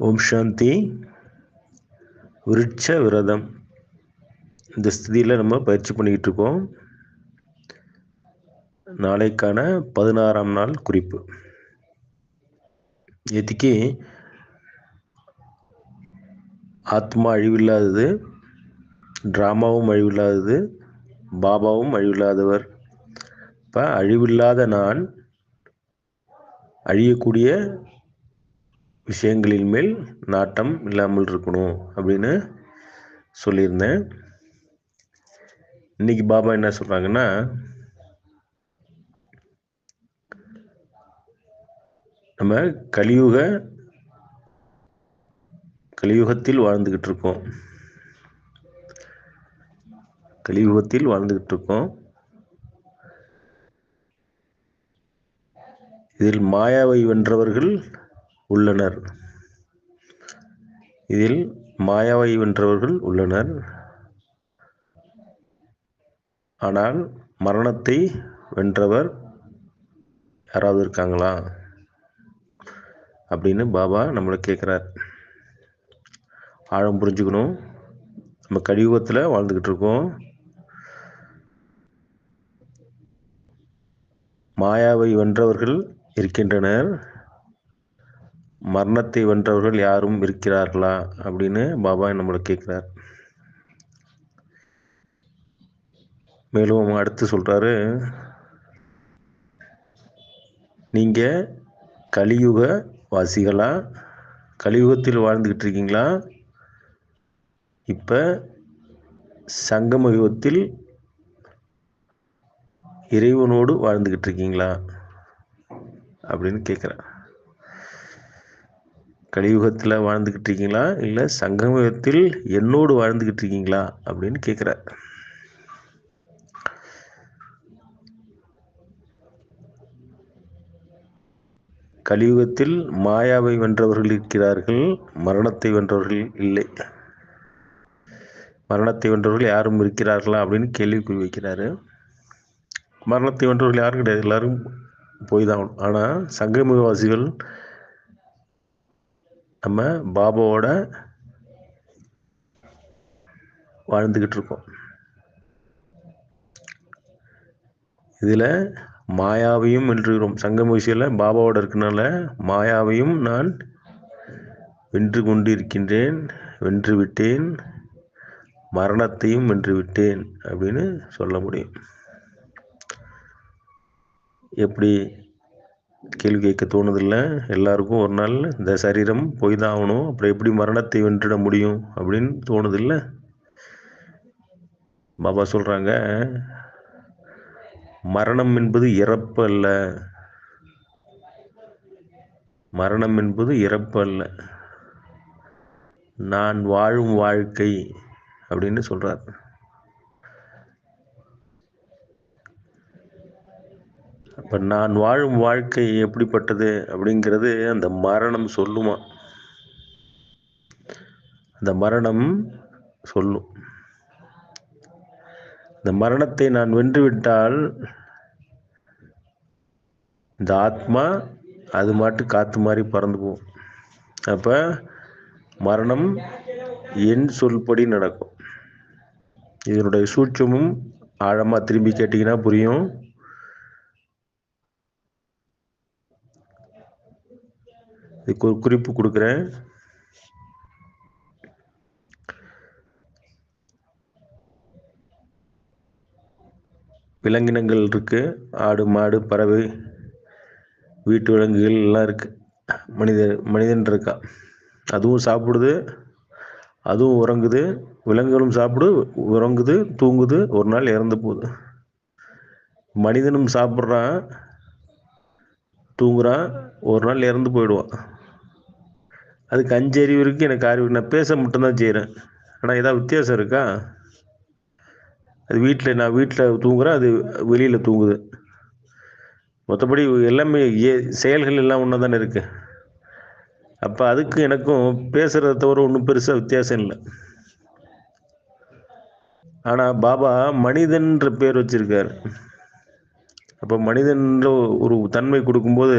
ஓம் சாந்தி. விருட்ச விரதம் இந்த ஸ்திதியில் நம்ம பயிற்சி பண்ணிக்கிட்டு இருக்கோம். நாளைக்கான 16ஆம் நாள் குறிப்பு. நேத்திக்கு ஆத்மா அழிவில்லாதது, ட்ராமாவும் அழிவில்லாதது, பாபாவும் அழிவில்லாதவர். இப்போ அழிவில்லாத நான் அழியக்கூடிய விஷயங்களின் மேல் நாட்டம் இல்லாமல் இருக்கணும் அப்படின்னு சொல்லியிருந்தேன். இன்னைக்கு பாபா என்ன சொல்கிறாங்கன்னா, நம்ம கலியுகத்தில் வாழ்ந்துக்கிட்டு இருக்கோம். இதில் மாயாவை வென்றவர்கள் உள்ளனர். ஆனால் மரணத்தை வென்றவர் யாராவது இருக்காங்களா அப்படின்னு பாபா நம்மளை கேட்குறார். ஆழம் புரிஞ்சுக்கணும். நம்ம கலியுகத்தில் வாழ்ந்துக்கிட்டு இருக்கோம். மாயாவை வென்றவர்கள் இருக்கின்றனர். மரணத்தை வென்றவர்கள் யாரும் இருக்கிறார்களா அப்படின்னு பாபா நம்மளை கேட்குறார். மேலும் அடுத்து சொல்கிறாரு, நீங்கள் கலியுக வாசிகளா, கலியுகத்தில் வாழ்ந்துக்கிட்டு இருக்கீங்களா, இப்போ சங்கம யுகத்தில் இறைவனோடு வாழ்ந்துக்கிட்டு இருக்கீங்களா அப்படின்னு கேட்குறார். கலியுகத்தில் வாழ்ந்துக்கிட்டு இருக்கீங்களா, இல்லை சங்கம யுகத்தில் என்னோடு வாழ்ந்துக்கிட்டு இருக்கீங்களா அப்படின்னு கேட்குறார். கலியுகத்தில் மாயாவை வென்றவர்கள் இருக்கிறார்கள், மரணத்தை வென்றவர்கள் இல்லை. மரணத்தை வென்றவர்கள் யாரும் இருக்கிறார்களா அப்படின்னு கேள்விக்குறி வைக்கிறாரு. மரணத்தை வென்றவர்கள் யாரும் கிடையாது, எல்லாரும் போய் தான். ஆனால் சங்கமவாசிகள் நம்ம பாபாவோட வாழ்ந்துக்கிட்டு இருக்கோம். இதில் மாயாவையும் வென்றுகிறோம். சங்கம விஷயம் பாபாவோட இருக்கனால மாயாவையும் நான் வென்று கொண்டு இருக்கின்றேன், வென்று விட்டேன், மரணத்தையும் வென்று விட்டேன் அப்படின்னு சொல்ல முடியும். எப்படி கேள்வி கேட்க தோணுதில்லை? எல்லாருக்கும் ஒரு நாள் இந்த சரீரம் போய் தான் ஆகணும், அப்புறம் எப்படி மரணத்தை வென்றிட முடியும் அப்படின்னு தோணுதில்லை? பாபா சொல்கிறாங்க, மரணம் என்பது இறப்பு அல்ல. மரணம் என்பது இறப்பு அல்ல, நான் வாழும் வாழ்க்கை அப்படின்னு சொல்கிறார். அப்போ நான் வாழும் வாழ்க்கை எப்படிப்பட்டது அப்படிங்கிறது அந்த மரணம் சொல்லுமா? அந்த மரணம் சொல்லும். இந்த மரணத்தை நான் வென்றுவிட்டால் இந்த ஆத்மா அது மாட்டு காற்று மாதிரி பறந்து போகும். அப்போ மரணம் என் சொல்படி நடக்கும். இதனுடைய சூட்சமும் ஆழமாக திரும்பி கேட்டிங்கன்னா புரியும். இதுக்கு ஒரு குறிப்பு கொடுக்குறேன். விலங்கினங்கள் இருக்கு, ஆடு மாடு பறவை வீட்டு விலங்குகள் எல்லாம் இருக்கு. மனிதன் இருக்கா, அதுவும் சாப்பிடுது, அதுவும் உறங்குது. விலங்குகளும் சாப்பிடு, உறங்குது, தூங்குது, ஒரு நாள் இறந்து போகுது. மனிதனும் சாப்பிட்றான், தூங்குறான், ஒரு நாள் இறந்து போயிடுவான். அதுக்கு 5 அறிவு இருக்குது, எனக்கு அறிவு, நான் பேச மட்டும்தான் செய்கிறேன். ஆனால் ஏதாவது வித்தியாசம் இருக்கா? அது நான் வீட்டில் தூங்குறேன், அது வெளியில் தூங்குது. மற்றபடி எல்லாமே செயல்கள் எல்லாம் ஒன்றா தானே இருக்குது. அப்போ அதுக்கும் எனக்கும் பேசுகிறத தவிர ஒன்றும் பெருசாக வித்தியாசம் இல்லை. ஆனால் பாபா மனிதன்ற பேர் வச்சிருக்காரு. அப்போ மனிதன்ற ஒரு தன்மை கொடுக்கும்போது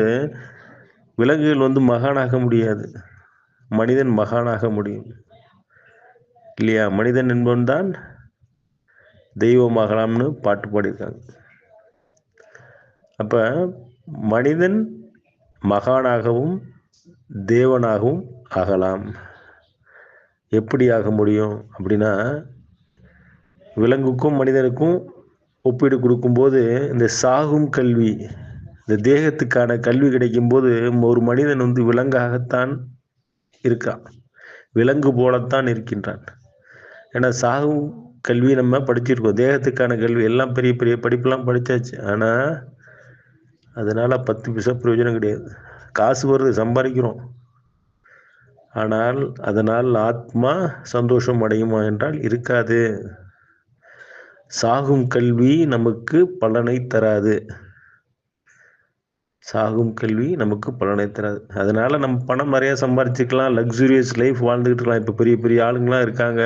விலங்குகள் மகானாக முடியாது. மனிதன் மகானாக முடியும் இல்லையா? மனிதன் என்பவன் தான் தெய்வமாகலாம்னு பாட்டு பாடியிருக்காங்க. அப்போ மனிதன் மகானாகவும் தேவனாகவும் ஆகலாம். எப்படி ஆக முடியும் அப்படின்னா, விலங்குக்கும் மனிதனுக்கும் ஒப்பீடு கொடுக்கும்போது இந்த சாகும் கல்வி, இந்த தேகத்துக்கான கல்வி கிடைக்கும்போது ஒரு மனிதன் விலங்காகத்தான் இருக்கான், விலங்கு போலத்தான் இருக்கின்றான். ஏன்னா சாகும் கல்வி நம்ம படிச்சிருக்கோம், தேகத்துக்கான கல்வி எல்லாம் பெரிய பெரிய படிப்பெல்லாம் படித்தாச்சு. ஆனால் அதனால் 10 பைசா பிரயோஜனம் கிடையாது. காசு வருது, சம்பாதிக்கிறோம், ஆனால் அதனால் ஆத்மா சந்தோஷம் அடையுமா என்றால் இருக்காது. சாகும் கல்வி நமக்கு பலனை தராது. சாகும் கல்வி நமக்கு பலனை தராது. அதனால் நம்ம பணம் நிறையா சம்பாரிச்சிக்கலாம், லக்ஸுரியஸ் லைஃப் வாழ்ந்துக்கிட்டு இருக்கலாம். இப்போ பெரிய பெரிய ஆளுங்களாம் இருக்காங்க,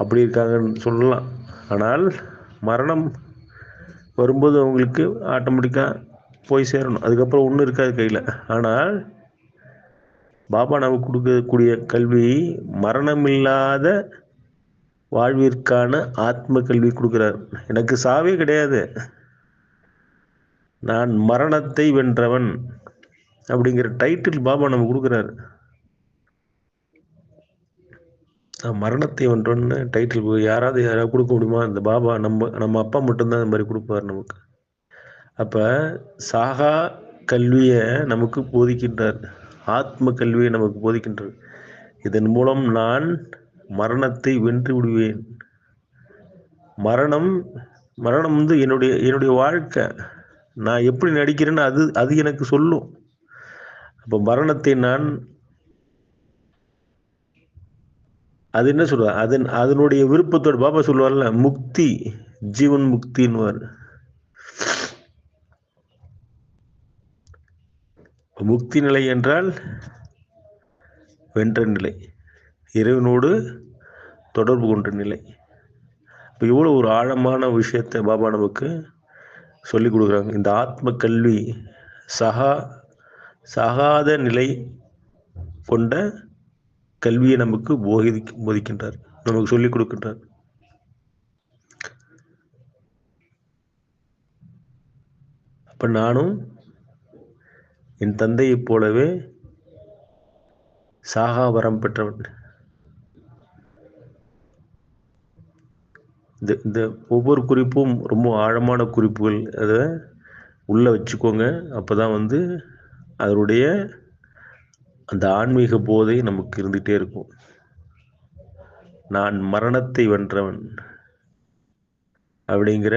அப்படி இருக்காங்கன்னு சொல்லலாம். ஆனால் மரணம் வரும்போது அவங்களுக்கு ஆட்டோமேட்டிக்காக போய் சேரணும். அதுக்கப்புறம் ஒன்றும் இருக்காது கையில். ஆனால் பாபா நமக்கு கொடுக்கக்கூடிய கல்வி மரணமில்லாத வாழ்விற்கான ஆத்ம கல்வி கொடுக்குறார். எனக்கு சாவே கிடையாது, நான் மரணத்தை வென்றவன் அப்படிங்கிற டைட்டில் பாபா நமக்கு கொடுக்குறாரு. மரணத்தை வென்றவன்னு டைட்டில் யாராவது கொடுக்க முடியுமா? இந்த பாபா நம்ம அப்பா மட்டும்தான் இந்த மாதிரி கொடுப்பார் நமக்கு. அப்போ சாகா கல்வியை நமக்கு போதிக்கின்றார், ஆத்ம கல்வியை நமக்கு போதிக்கின்றார். இதன் மூலம் நான் மரணத்தை வென்று விடுவேன். மரணம் என்னுடைய வாழ்க்கை, நான் எப்படி நடிக்கிறேன்னு அது எனக்கு சொல்லும். அப்போ மரணத்தை நான் அது என்ன சொல்ற, அதனுடைய விருப்பத்தோடு பாபா சொல்லுவார்ல, முக்தி, ஜீவன் முக்தின்னுவார். முக்தி நிலை என்றால் வென்ற நிலை, இறைவனோடு தொடர்பு கொண்ட நிலை. இப்போ இவ்வளோ ஒரு ஆழமான விஷயத்தை பாபா நமக்கு சொல்லிக் கொடுக்குறாங்க. இந்த ஆத்ம கல்வி சாகாத நிலை கொண்ட கல்வியை நமக்கு போதிக்கின்றார், நமக்கு சொல்லிக் கொடுக்கின்றார். அப்போ நானும் என் தந்தையைப் போலவே சாகா வரம் பெற்றவன். இந்த ஒவ்வொரு குறிப்பும் ரொம்ப ஆழமான குறிப்புகள், அதை உள்ளே வச்சுக்கோங்க. அப்போ தான் அதனுடைய அந்த ஆன்மீக போதை நமக்கு இருந்துகிட்டே இருக்கும். நான் மரணத்தை வென்றவன் அப்படிங்கிற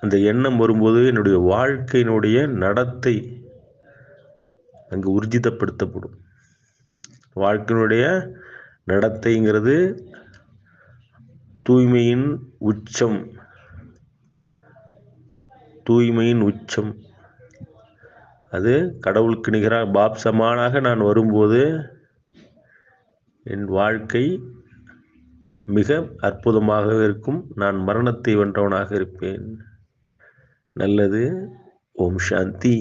அந்த எண்ணம் வரும்போது என்னுடைய வாழ்க்கையினுடைய நடத்தை அங்கு ஊர்ஜிதப்படுத்தப்படும். வாழ்க்கையினுடைய நடத்தைங்கிறது தூய்மையின் உச்சம், தூய்மையின் உச்சம். அது கடவுளுக்கு நிகராக பாப் சமானாக நான் வரும்போது என் வாழ்க்கை மிக அற்புதமாக இருக்கும். நான் மரணத்தை வென்றவனாக இருப்பேன். நல்லது. ஓம் சாந்தி.